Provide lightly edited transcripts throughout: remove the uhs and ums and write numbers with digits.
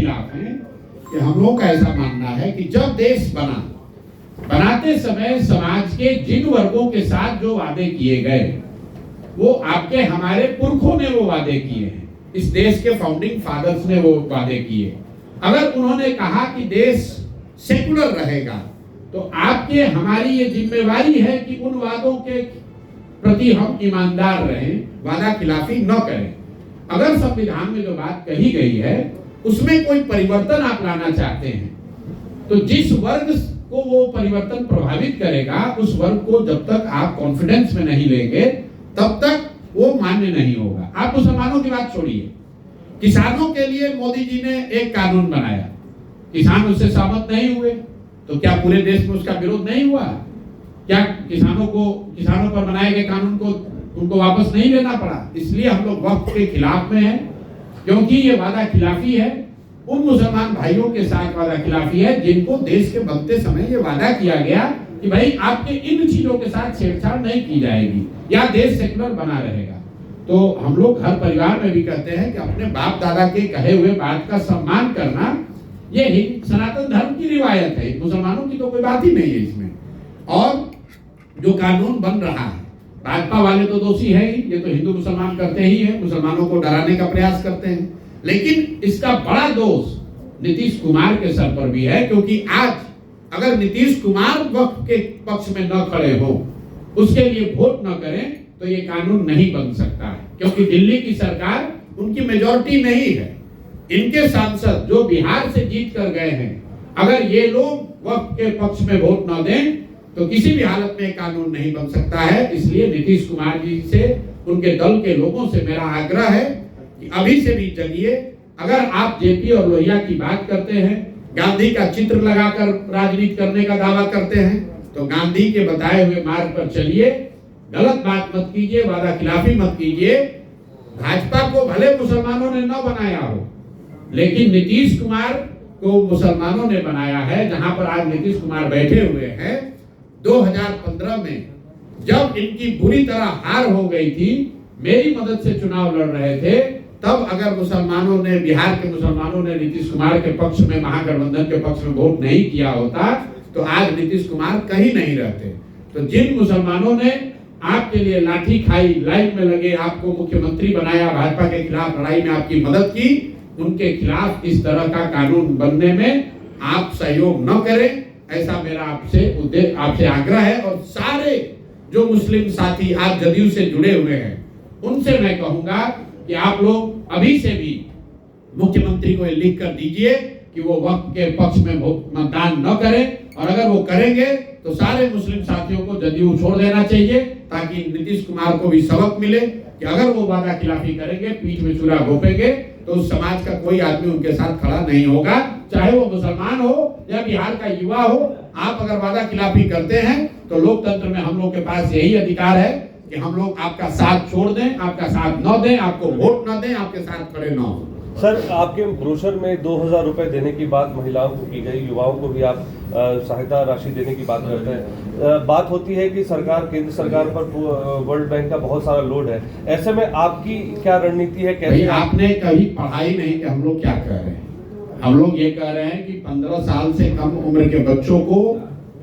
खिलाफ हैं कि हम लोग का ऐसा मानना है कि जब देश बनाते समय समाज के जिन वर्गों के साथ जो वादे किए गए वो आपके हमारे पुरखों ने वो वादे किए हैं, इस देश के फाउंडिंग फादर्स ने वो वादे किए। अगर उन्होंने कहा कि देश सेकुलर रहेगा तो आपके हमारी ये जिम्मेवारी है कि उन वादों के प्रति हम ईमानदार रहें, वादा खिलाफी न करें। अगर संविधान में जो बात कही गई है उसमें कोई परिवर्तन आप लाना चाहते हैं तो जिस वर्ग को वो परिवर्तन प्रभावित करेगा उस वर्ग को जब तक आप कॉन्फिडेंस में नहीं लेंगे तब तक वो मान्य नहीं होगा। आप मुसलमानों की बात छोड़िए, किसानों के लिए मोदी जी ने एक कानून बनाया, किसान उससे सहमत नहीं हुए तो क्या पूरे देश में उसका विरोध नहीं हुआ? क्या किसानों पर बनाए गए कानून को उनको वापस नहीं लेना पड़ा? इसलिए हम लोग वक्फ के खिलाफ में हैं, क्योंकि ये वादा खिलाफी है उन मुसलमान भाइयों के साथ, वादा खिलाफी है जिनको देश के बनते समय ये वादा किया गया कि भाई आपके इन चीजों के साथ छेड़छाड़ नहीं की जाएगी या देश सेकुलर बना रहेगा। तो हम लोग हर परिवार में भी कहते हैं कि अपने बाप दादा के कहे हुए बात का सम्मान करना ये ही सनातन धर्म की रिवायत है, मुसलमानों की तो कोई बात ही नहीं है इसमें। और जो कानून बन रहा है, भाजपा वाले तो दोषी है ही, ये तो हिंदू मुसलमान करते ही है, मुसलमानों को डराने का प्रयास करते हैं, लेकिन इसका बड़ा दोष नीतीश कुमार के सर पर भी है, क्योंकि आज अगर नीतीश कुमार वक्फ के पक्ष में न खड़े हो, उसके लिए वोट न करें तो ये कानून नहीं बन सकता है, क्योंकि दिल्ली की सरकार उनकी मेजॉरिटी नहीं है। इनके सांसद जो बिहार से जीत कर गए हैं, अगर ये लोग वक्फ के पक्ष में वोट न दें तो किसी भी हालत में कानून नहीं बन सकता है। इसलिए नीतीश कुमार जी से, उनके दल के लोगों से मेरा आग्रह है कि अभी से भी जगिए। अगर आप जेपी और लोहिया की बात करते हैं, गांधी का चित्र लगाकर राजनीति करने का दावा करते हैं, तो गांधी के बताए हुए मार्ग पर चलिए, गलत बात मत कीजिए, वादा खिलाफी मत कीजिए। भाजपा को भले मुसलमानों ने न बनाया हो, लेकिन नीतीश कुमार को मुसलमानों ने बनाया है। जहां पर आज नीतीश कुमार बैठे हुए हैं, 2015 में जब इनकी बुरी तरह हार हो गई थी, मेरी मदद से चुनाव लड़ रहे थे, तब अगर मुसलमानों ने, बिहार के मुसलमानों ने नीतीश कुमार के पक्ष में, महागठबंधन के पक्ष में वोट नहीं किया होता तो आज नीतीश कुमार कहीं नहीं रहते। तो जिन मुसलमानों ने आपके लिए लाठी खाई, लाइन में लगे, आपको मुख्यमंत्री बनाया, भाजपा के खिलाफ लड़ाई में आपकी मदद की, उनके खिलाफ इस तरह का कानून बनने में आप सहयोग न करें, ऐसा मेरा आपसे आग्रह है। और सारे जो मुस्लिम साथी आज जदयू से जुड़े हुए हैं, उनसे मैं कहूंगा कि आप लोग अभी से भी मुख्यमंत्री को लिख कर दीजिए कि वो वक्फ के पक्ष में मतदान न करें, और अगर वो करेंगे तो सारे मुस्लिम साथियों को जदयू छोड़ देना चाहिए, ताकि नीतीश कुमार को भी सबक मिले कि अगर वो वादा खिलाफी करेंगे, पीठ में छुरा घोंपेंगे, तो उस समाज का कोई आदमी उनके साथ खड़ा नहीं होगा, चाहे वो मुसलमान हो या बिहार का युवा हो। आप अगर वादा खिलाफी करते हैं तो लोकतंत्र में हम लोग के पास यही अधिकार है कि हम लोग आपका साथ छोड़ दें, आपका साथ न दें, आपको वोट न दें, आपके साथ खड़े न हो। सर, आपके ब्रोशर में 2000 रुपए देने की बात महिलाओं को की गई, युवाओं को भी आप सहायता राशि देने की बात करते हैं। बात होती है कि केंद्र सरकार पर वर्ल्ड बैंक का बहुत सारा लोड है, ऐसे में आपकी क्या रणनीति है? कैसे आपने कभी पढ़ाई नहीं कि हम लोग क्या कह रहे हैं? हम लोग ये कह रहे हैं कि 15 साल से कम उम्र के बच्चों को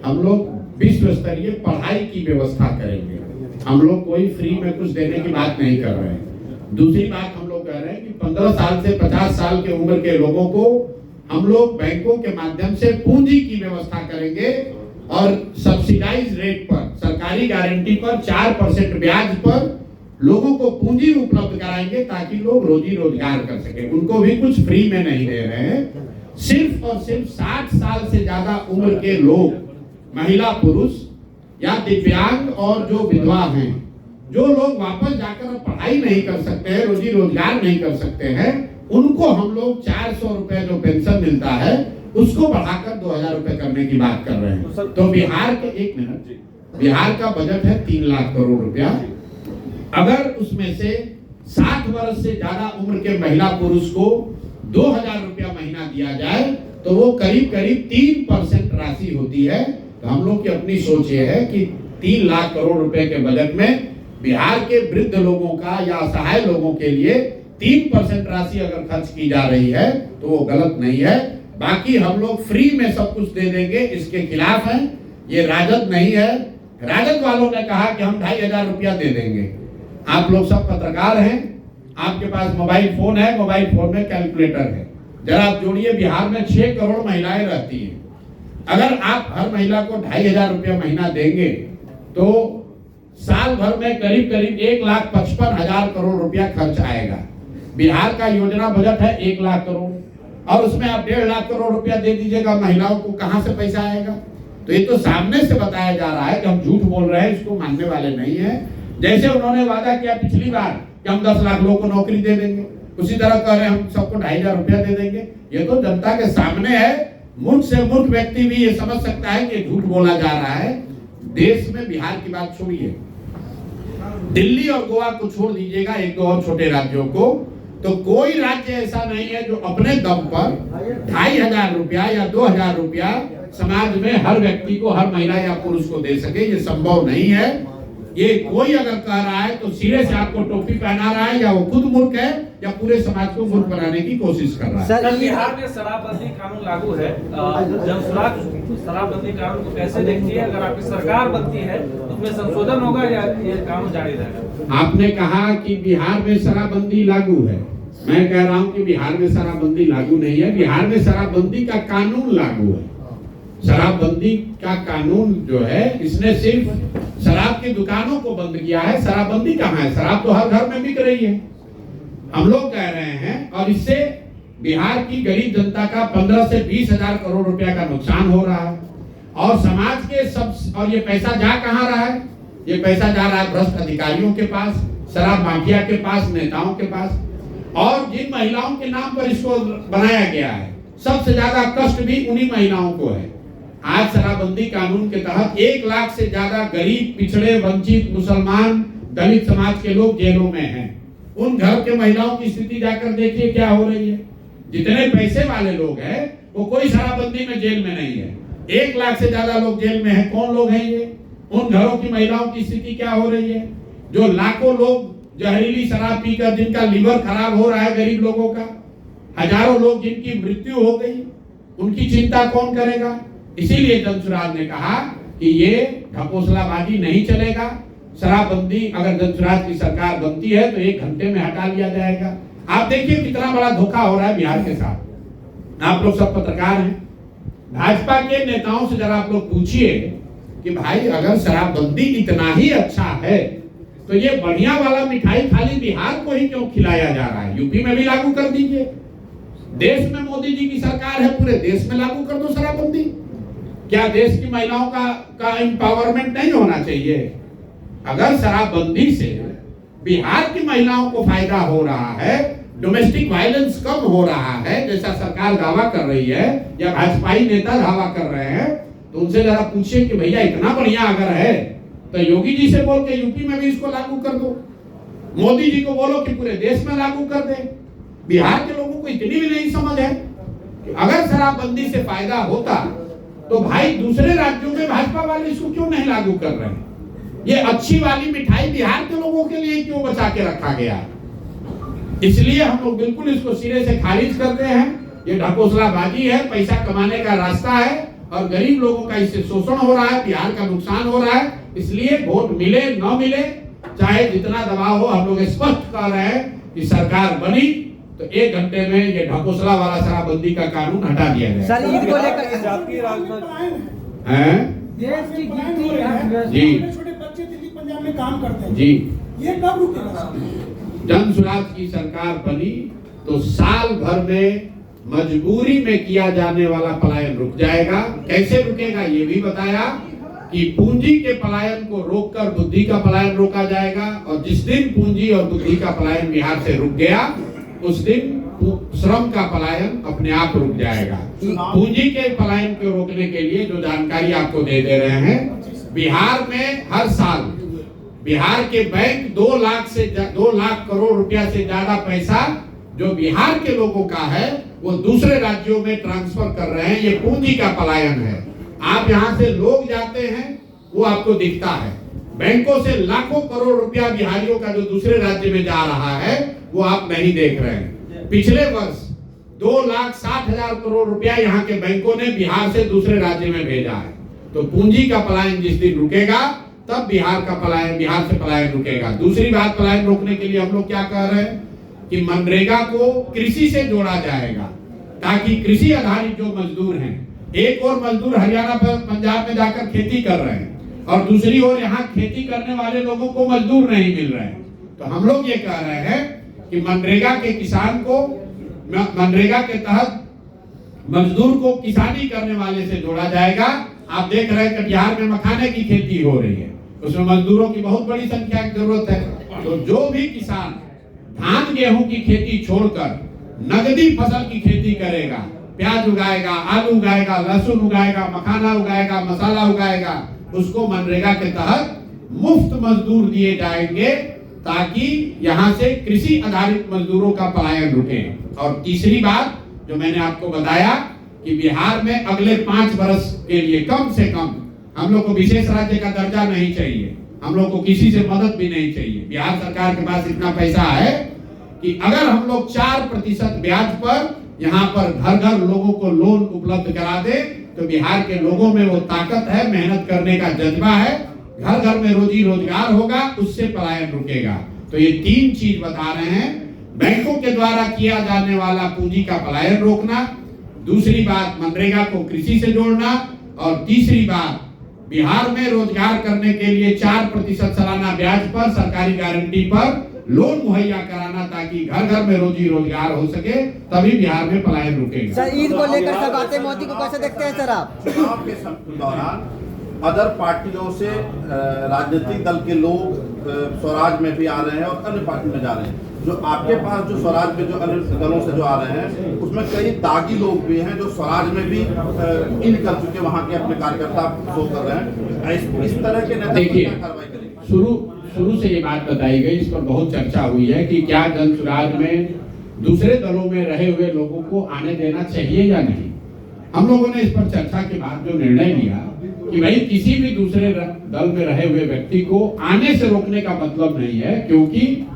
हम लोग विश्व स्तरीय पढ़ाई की व्यवस्था करेंगे। हम लोग कोई फ्री में कुछ देने की बात नहीं कर रहे हैं। दूसरी बात हम लोग कह रहे हैं कि 15 साल से 50 साल के उम्र के लोगों को हम लोग बैंकों के माध्यम से पूंजी की व्यवस्था करेंगे, और सब्सिडाइज रेट पर, सरकारी गारंटी पर 4% ब्याज पर लोगों को पूंजी उपलब्ध कराएंगे, ताकि लोग रोजी रोजगार कर सके। उनको भी कुछ फ्री में नहीं दे रहे हैं। सिर्फ और सिर्फ 60 साल से ज्यादा उम्र के लोग, महिला पुरुष या दिव्यांग और जो विधवा हैं, जो लोग वापस जाकर पढ़ाई नहीं कर सकते हैं, रोजी रोजगार नहीं कर सकते हैं, उनको हम लोग 400 रुपए जो पेंशन मिलता है उसको बढ़ाकर 2000 रुपए करने की बात कर रहे हैं। तो बिहार के, एक मिनट, बिहार का बजट है 3 लाख करोड़ रुपया। अगर उसमें से 60 वर्ष से ज्यादा उम्र के महिला पुरुष को 2000 रुपया महीना दिया जाए तो वो करीब करीब 3% राशि होती है। तो हम लोग की अपनी सोच ये है कि 3 लाख करोड़ रुपए के बजट में बिहार के वृद्ध लोगों का या असहाय लोगों के लिए 3% राशि अगर खर्च की जा रही है तो वो गलत नहीं है। बाकी हम लोग फ्री में सब कुछ दे देंगे, इसके खिलाफ हैं। ये राजद नहीं है। राजद वालों ने कहा कि हम 2500 रुपया दे देंगे। आप लोग सब पत्रकार हैं, आपके पास मोबाइल फोन है, मोबाइल फोन में कैलकुलेटर है, जरा आप जोड़िए। बिहार में 6 करोड़ महिलाएं रहती हैं। अगर आप हर महिला को 2500 रुपया महीना देंगे तो साल भर में करीब करीब 1,55,000 करोड़ रुपया खर्च आएगा। बिहार का योजना बजट है 1 लाख करोड़, और उसमें आप 1.5 लाख करोड़ रुपया दे दीजिएगा, महिलाओं को कहां से पैसा आएगा? तो ये तो सामने से बताया जा रहा है कि हम झूठ बोल रहे हैं, इसको मानने वाले नहीं है। जैसे उन्होंने वादा किया पिछली बार कि हम 10 लाख लोगों को नौकरी दे देंगे, उसी तरह कह रहे हैं हम सबको 2500 रुपया दे देंगे। ये तो जनता के सामने है। मूर्ख से मूर्ख व्यक्ति भी ये समझ सकता है कि झूठ बोला जा रहा है। देश में बिहार की बात छोड़िए, दिल्ली और गोवा को छोड़ दीजिएगा, 1-2 और छोटे राज्यों को, तो कोई राज्य ऐसा नहीं है जो अपने दम पर 2500 रुपया या 2000 रुपया समाज में हर व्यक्ति को, हर महिला या पुरुष को दे सके। ये संभव नहीं है। ये कोई अगर कह रहा है तो सिरे से आपको टोपी पहना रहा है, या वो खुद मूर्ख है या पूरे समाज को मूर्ख बनाने की कोशिश कर रहा है। सर, बिहार में शराबबंदी कानून लागू है। जब शराबबंदी कानून को कैसे देखती है? अगर आपकी सरकार बनती है तो उसमें संशोधन होगा या ये कानून जारी रहेगा? आपने कहा कि बिहार में शराबबंदी लागू है। मैं कह रहा हूं कि बिहार में शराबबंदी लागू नहीं है। बिहार में शराबबंदी का कानून लागू है। शराबबंदी का कानून जो है, इसने सिर्फ शराब की दुकानों को बंद किया है। शराबबंदी कहाँ है? शराब तो हर घर में बिक रही है। हम लोग कह रहे हैं, और इससे बिहार की गरीब जनता का 15 से 20 हजार करोड़ रुपया का नुकसान हो रहा है। और समाज के सब, और ये पैसा जा कहाँ रहा है? ये पैसा जा रहा है भ्रष्ट अधिकारियों के पास, शराब माफिया के पास, नेताओं के पास। और जिन महिलाओं के नाम पर इसको बनाया गया है, सबसे ज्यादा कष्ट भी उन्हीं महिलाओं को है। आज शराबबंदी कानून के तहत 1 लाख से ज्यादा गरीब, पिछड़े, वंचित, मुसलमान, दलित समाज के लोग जेलों में हैं। उन घर के महिलाओं की स्थिति जाकर देखिए क्या हो रही है। जितने पैसे वाले लोग हैं वो कोई शराबबंदी में जेल में नहीं है। 1 लाख से ज्यादा लोग जेल में हैं। कौन लोग हैं ये? उन घरों की महिलाओं की स्थिति क्या हो रही है? जो लाखों लोग जहरीली शराब पीकर जिनका लीवर खराब हो रहा है, गरीब लोगों का, हजारों लोग जिनकी मृत्यु हो गई, उनकी चिंता कौन करेगा? इसीलिए जनसुराज ने कहा कि ये ढकोसलाबाजी नहीं चलेगा। शराबबंदी अगर जनसुराज की सरकार बनती है तो 1 घंटे में हटा लिया जाएगा। आप देखिए कितना बड़ा धोखा हो रहा है बिहार के साथ। आप लोग सब पत्रकार हैं, भाजपा के नेताओं से जरा आप लोग पूछिए कि भाई अगर शराबबंदी इतना ही अच्छा है तो ये बढ़िया वाला मिठाई खाली बिहार को ही क्यों खिलाया जा रहा है? यूपी में भी लागू कर दीजिए। देश में मोदी जी की सरकार है, पूरे देश में लागू कर दो शराबबंदी। क्या देश की महिलाओं का एम्पावरमेंट नहीं होना चाहिए? अगर शराबबंदी से बिहार की महिलाओं को फायदा हो रहा है, डोमेस्टिक वायलेंस कम हो रहा है, जैसा सरकार दावा कर रही है या भाजपाई नेता दावा कर रहे हैं, तो उनसे जरा पूछिए कि भैया इतना बढ़िया अगर है तो योगी जी से बोल के यूपी में भी इसको लागू कर दो। मोदी जी को बोलो कि पूरे देश में लागू कर दे। बिहार के लोगों को इतनी भी नहीं समझ है कि अगर शराबबंदी से फायदा होता तो भाई दूसरे राज्यों में भाजपा वाले इसको क्यों नहीं लागू कर रहे हैं? ये अच्छी वाली मिठाई बिहार के लोगों के लिए क्यों बचा के रखा गया? इसलिए हम लोग बिल्कुल इसको सिरे से खारिज करते हैं। ये ढकोसलाबाजी है, पैसा कमाने का रास्ता है, और गरीब लोगों का इससे शोषण हो रहा है, बिहार का नुकसान हो रहा है। इसलिए वोट मिले न मिले, चाहे जितना दबाव हो, हम लोग स्पष्ट कर रहे हैं कि सरकार बनी तो 1 घंटे में ये ढकोसला वाला शराबबंदी का कानून हटा दिया जाए। सर, ईद को लेकर जातीय राजनीति हैं? देश की गिनती है, जी, छोटे बच्चे दिल्ली पंजाब में काम करते हैं जी, ये कब रुकेगा? जनसुराज की सरकार बनी तो साल भर में मजबूरी में किया जाने वाला पलायन रुक जाएगा। कैसे रुकेगा ये भी बताया कि पूंजी के पलायन को रोककर बुद्धि का पलायन रोका जाएगा, और जिस दिन पूंजी और बुद्धि का पलायन बिहार से रुक गया उस दिन श्रम का पलायन अपने आप रुक जाएगा। पूंजी के पलायन को रोकने के लिए जो जानकारी आपको दे रहे हैं, बिहार में हर साल बिहार के बैंक 2 लाख करोड़ रुपया से ज्यादा पैसा जो बिहार के लोगों का है वो दूसरे राज्यों में ट्रांसफर कर रहे हैं। ये पूंजी का पलायन है। आप यहाँ से लोग जाते हैं वो आपको दिखता है, बैंकों से लाखों करोड़ रुपया बिहारियों का जो दूसरे राज्य में जा रहा है वो आप नहीं देख रहे हैं। पिछले वर्ष 2,60,000 करोड़ रुपया यहाँ के बैंकों ने बिहार से दूसरे राज्य में भेजा है। तो पूंजी का पलायन जिस दिन रुकेगा तब बिहार से पलायन रुकेगा। दूसरी बात, पलायन रोकने के लिए हम लोग क्या कह रहे हैं कि मनरेगा को कृषि से जोड़ा जाएगा, ताकि कृषि आधारित जो मजदूर हैं, एक और मजदूर हरियाणा पर पंजाब में जाकर खेती कर रहे हैं और दूसरी ओर यहाँ खेती करने वाले लोगों को मजदूर नहीं मिल रहे हैं। तो हम लोग ये कह रहे हैं कि मनरेगा के किसान को, मनरेगा के तहत मजदूर को किसानी करने वाले से जोड़ा जाएगा। आप देख रहे हैं कि बिहार में मखाने की खेती हो रही है, उसमें मजदूरों की बहुत बड़ी संख्या की जरूरत है। तो जो भी किसान धान गेहूं की खेती छोड़कर नगदी फसल की खेती करेगा, प्याज उगाएगा, आलू उगाएगा, लहसुन उगाएगा, मखाना उगाएगा, मसाला उगाएगा, उसको मनरेगा के तहत मुफ्त मजदूर दिए जाएंगे, ताकि यहाँ से कृषि आधारित मजदूरों का पलायन रुके। और तीसरी बात जो मैंने आपको बताया कि बिहार में अगले 5 वर्ष के लिए कम से कम हम लोग को विशेष राज्य का दर्जा नहीं चाहिए, हम लोग को किसी से मदद भी नहीं चाहिए। बिहार सरकार के पास इतना पैसा है कि अगर हम लोग 4% ब्याज पर यहाँ पर घर घर लोगों को लोन उपलब्ध करा दे तो बिहार के लोगों में वो ताकत है, मेहनत करने का जज्बा है, घर घर में रोजी रोजगार होगा, उससे पलायन रुकेगा। तो ये 3 चीज बता रहे हैं, बैंकों के द्वारा किया जाने वाला पूंजी का पलायन रोकना, दूसरी बात मनरेगा को कृषि से जोड़ना, और तीसरी बात बिहार में रोजगार करने के लिए 4% सालाना ब्याज पर सरकारी गारंटी पर लोन मुहैया कराना, ताकि घर घर में रोजी रोजगार हो सके, तभी बिहार में पलायन रुकेगा। सर, ईद को लेकर सौगाते मोदी को कैसे देखते हैं सर आप? चुनाव के दौरान अदर पार्टियों से राजनीतिक दल के लोग स्वराज में भी आ रहे हैं और अन्य पार्टी में जा रहे हैं। जो आपके पास जो स्वराज में जो अन्य दलों से जो आ रहे हैं, उसमें कई दागी लोग भी हैं जो स्वराज में भी इन कर चुके, वहाँ के अपने कार्यकर्ता शो कर रहे हैं। इस तरह के नेता कार्रवाई करेंगे। शुरू से ये बात बताई गई, इस पर बहुत चर्चा हुई है कि क्या जनसुराज में दूसरे दलों में रहे हुए लोगों को आने देना चाहिए या नहीं। हम लोगों ने इस पर चर्चा के बाद जो निर्णय लिया कि भाई किसी भी दूसरे दल में रहे हुए व्यक्ति को आने से रोकने का मतलब नहीं है, क्योंकि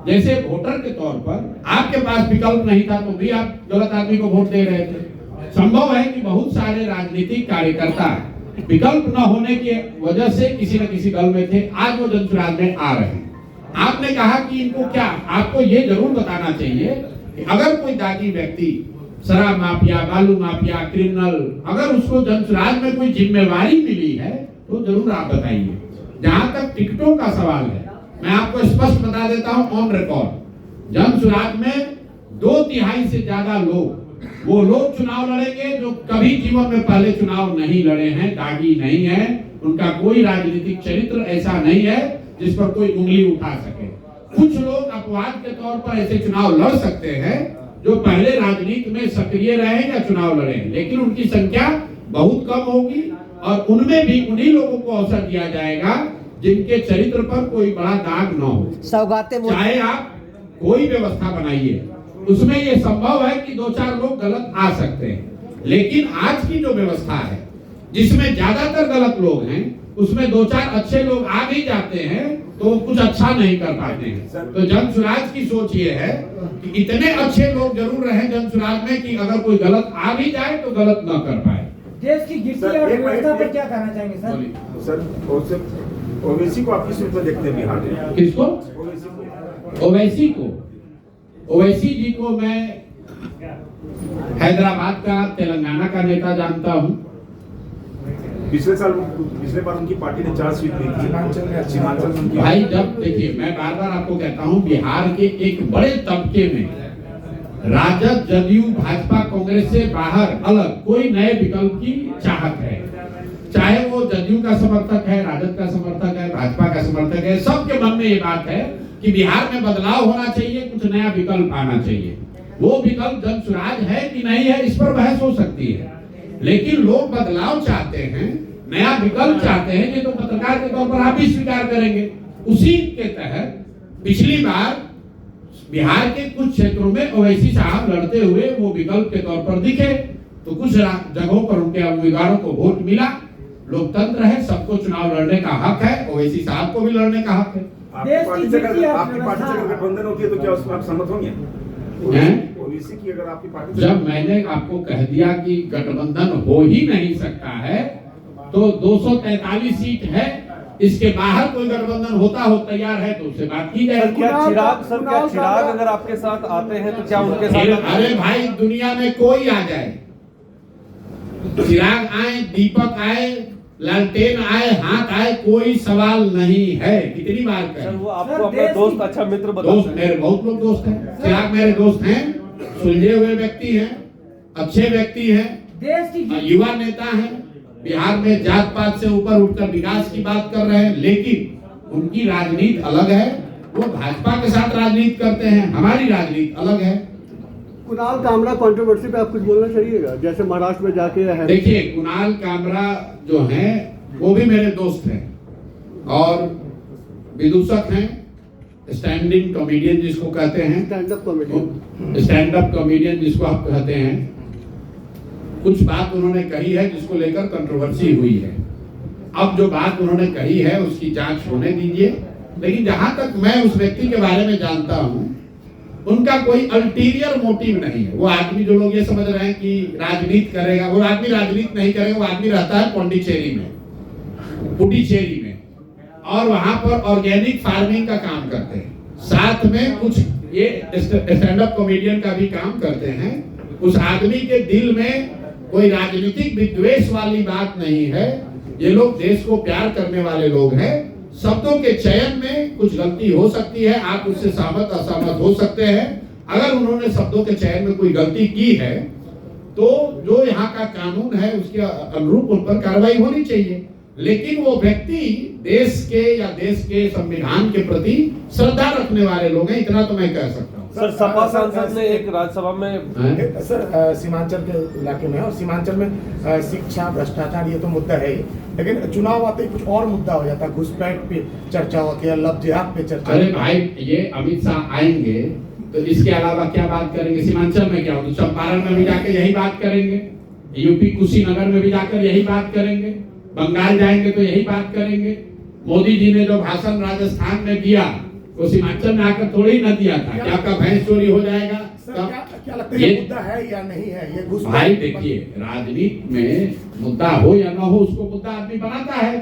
जैसे वोटर के तौर पर आपके पास विकल्प नहीं था तो भी आप गलत आदमी को वोट दे रहे थे। संभव है कि बहुत सारे राजनीतिक कार्यकर्ता विकल्प न होने की वजह से किसी न किसी दल में थे, आज वो जनसुराज में आ रहे हैं। आपने कहा कि इनको क्या, आपको ये जरूर बताना चाहिए कि अगर कोई दागी व्यक्ति, शराब माफिया, बालू माफिया, क्रिमिनल, अगर उसको जनसुराज में कोई जिम्मेवारी मिली है तो जरूर आप बताइए। जहां तक टिकटों का सवाल है, मैं आपको स्पष्ट बता देता हूं ऑन रिकॉर्ड, जनसुराज में 2/3 से ज्यादा लोग, वो लोग चुनाव लड़ेंगे जो कभी जीवन में पहले चुनाव नहीं लड़े हैं, दागी नहीं है, उनका कोई राजनीतिक चरित्र ऐसा नहीं है जिस पर कोई उंगली उठा सके। कुछ लोग अपवाद के तौर पर ऐसे चुनाव लड़ सकते हैं जो पहले राजनीति में सक्रिय रहे या चुनाव लड़े, लेकिन उनकी संख्या बहुत कम होगी और उनमें भी उन्हीं लोगों को अवसर दिया जाएगा जिनके चरित्र पर कोई बड़ा दाग न हो। चाहे आप कोई व्यवस्था बनाइए, उसमें यह संभव है कि 2-4 लोग गलत आ सकते हैं, लेकिन आज की जो व्यवस्था है जिसमें ज्यादातर गलत लोग हैं, उसमें 2-4 अच्छे लोग आ भी जाते हैं तो कुछ अच्छा नहीं कर पाते हैं। तो जनसुराज की सोच ये है कि इतने अच्छे लोग जरूर रहे जनसुराज में कि अगर कोई गलत आ भी जाए तो गलत न कर पाए। देश की गिरती अर्थव्यवस्था पर क्या कहना चाहेंगे सर? सर, ओवैसी को आप किस रूप में देखते हैं बिहार में? किसको? ओवैसी को? ओवैसी जी को मैं हैदराबाद का, तेलंगाना का नेता जानता हूं। पिछले बार उनकी पार्टी ने 4 सीट ली थी सीमांचल में। भाई जब देखिए, मैं बार बार आपको कहता हूं, बिहार के एक बड़े तबके में राजद, जदयू, भाजपा, कांग्रेस से बाहर अलग कोई नए विकल्प की चाहत है। चाहे वो जदयू का समर्थक है, राजद का समर्थक है, भाजपा का समर्थक है, सबके मन में ये बात है कि बिहार में बदलाव होना चाहिए, कुछ नया विकल्प आना चाहिए। वो विकल्प जनसुराज है कि नहीं है, इस पर बहस हो सकती है, लेकिन लोग बदलाव चाहते हैं, नया विकल्प चाहते हैं। ये तो पत्रकार के तौर पर आप भी स्वीकार करेंगे। उसी के तहत पिछली बार बिहार के कुछ क्षेत्रों में ओवैसी साहब लड़ते हुए वो विकल्प के तौर पर दिखे, तो कुछ जगहों पर उनके उम्मीदवारों को वोट मिला, लोकतंत्र है, सबको चुनाव लड़ने का हक है, ओवैसी साहब को भी लड़ने का हक है। देश की जितनी आपकी पार्टी से अगर गठबंधन होती है तो क्या उसमें आप सहमत होंगे? ओबीसी की अगर आपकी पार्टी जब मैंने आपको कह दिया कि गठबंधन हो ही नहीं सकता है, तो 243 सीट है, इसके बाहर कोई गठबंधन होता हो तैयार है तो उससे बात की जाए। क्या चिराग अगर आपके साथ आते हैं तो क्या उनके साथ? अरे भाई, दुनिया में कोई आ जाए, चिराग आए, दीपक आए, लालटेन आए, हाथ आए, कोई सवाल नहीं है। कितनी बार कहें? वो आपको अपना दोस्त, अच्छा मित्र बताते दोस्त मेरे बहुत लोग दोस्त हैं, चिराग मेरे दोस्त हैं, सुलझे हुए व्यक्ति हैं, अच्छे व्यक्ति हैं, देश की युवा नेता हैं, बिहार में जात पात से ऊपर उठकर विकास की बात कर रहे हैं, लेकिन उनकी राजनीति अलग है। वो भाजपा के साथ राजनीति करते हैं, हमारी राजनीति अलग है। कुणाल कामरा कंट्रोवर्सी पे आप कुछ बोलना चाहिएगा, जैसे महाराष्ट्र में जाके है। देखिए, कुणाल कामरा जो हैं वो भी मेरे दोस्त हैं और विदूषक हैं, स्टैंडिंग कॉमेडियन जिसको कहते हैं, स्टैंड अप कॉमेडियन जिसको आप कहते हैं। कुछ बात उन्होंने कही है जिसको लेकर कंट्रोवर्सी हुई है। अब जो बात उन्होंने कही है उसकी जांच होने दीजिए, लेकिन जहां तक मैं उस व्यक्ति के बारे में जानता हूं, उनका कोई अल्टीरियर मोटिव नहीं है। वो आदमी, जो लोग ये समझ रहे हैं कि राजनीति करेगा, वो आदमी राजनीति नहीं करेगा। वो आदमी रहता है पुडुचेरी में और वहां पर ऑर्गेनिक फार्मिंग का काम करते हैं, साथ में कुछ ये स्टैंड अप कॉमेडियन का भी काम करते हैं। उस आदमी के दिल में कोई राजनीतिक विद्वेष वाली बात नहीं है। ये लोग देश को प्यार करने वाले लोग हैं। शब्दों के चयन में कुछ गलती हो सकती है, आप उससे सहमत असहमत हो सकते हैं। अगर उन्होंने शब्दों के चयन में कोई गलती की है तो जो यहाँ का कानून है उसके अनुरूप उन पर कार्रवाई होनी चाहिए, लेकिन वो व्यक्ति देश के या देश के संविधान के प्रति श्रद्धा रखने वाले लोग हैं, इतना तो मैं कह सकता हूँ। सर, सपा सांसद ने एक राज्यसभा में सर सीमांचल के इलाके में और सीमांचल में शिक्षा, भ्रष्टाचार ये तो मुद्दा है ही, लेकिन चुनाव आते ही कुछ और मुद्दा हो जाता है, घुसपैठ पे चर्चा होती है, लव जिहाद पे चर्चा। अरे भाई, ये अमित शाह आएंगे तो इसके अलावा क्या बात करेंगे? सीमांचल में क्या होगा? चंपारण में भी जाकर यही बात करेंगे, यूपी कुशीनगर में भी जाकर यही बात करेंगे, बंगाल जाएंगे तो यही बात करेंगे। मोदी जी ने जो भाषण राजस्थान में दिया वो सीमांचल में आकर थोड़ी न दिया था। क्या आपका भैंस चोरी हो जाएगा? क्या लगता है, ये मुद्दा है या नहीं है? ये घुसपैठ। भाई देखिए, राजनीति में मुद्दा हो या ना हो, उसको मुद्दा आदमी बनाता है।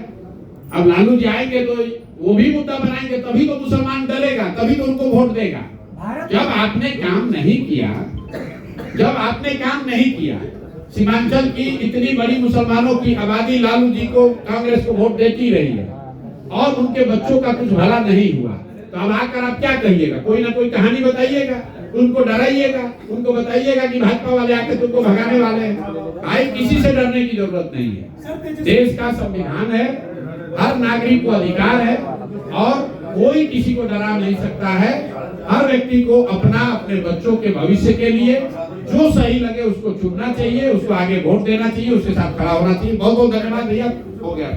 अब लालू जी आएंगे तो वो भी मुद्दा बनाएंगे, तभी तो मुसलमान डरेगा, तभी तो उनको वोट देगा। जब आपने काम नहीं किया, सीमांचल की इतनी बड़ी मुसलमानों की आबादी लालू जी को, कांग्रेस को वोट देती रही है और उनके बच्चों का कुछ भला नहीं हुआ, तो अब आकर आप क्या कहिएगा? कोई ना कोई कहानी बताइएगा, उनको डराइएगा, उनको बताइएगा कि भाजपा वाले आके तुमको भगाने वाले हैं। भाई, किसी से डरने की जरूरत नहीं है। देश का संविधान है, हर नागरिक को अधिकार है और कोई किसी को डरा नहीं सकता है। हर व्यक्ति को अपने बच्चों के भविष्य के लिए जो सही लगे उसको चुनना चाहिए, उसको आगे वोट देना चाहिए, उसके साथ खड़ा होना चाहिए। बहुत बहुत धन्यवाद भैया, हो गया।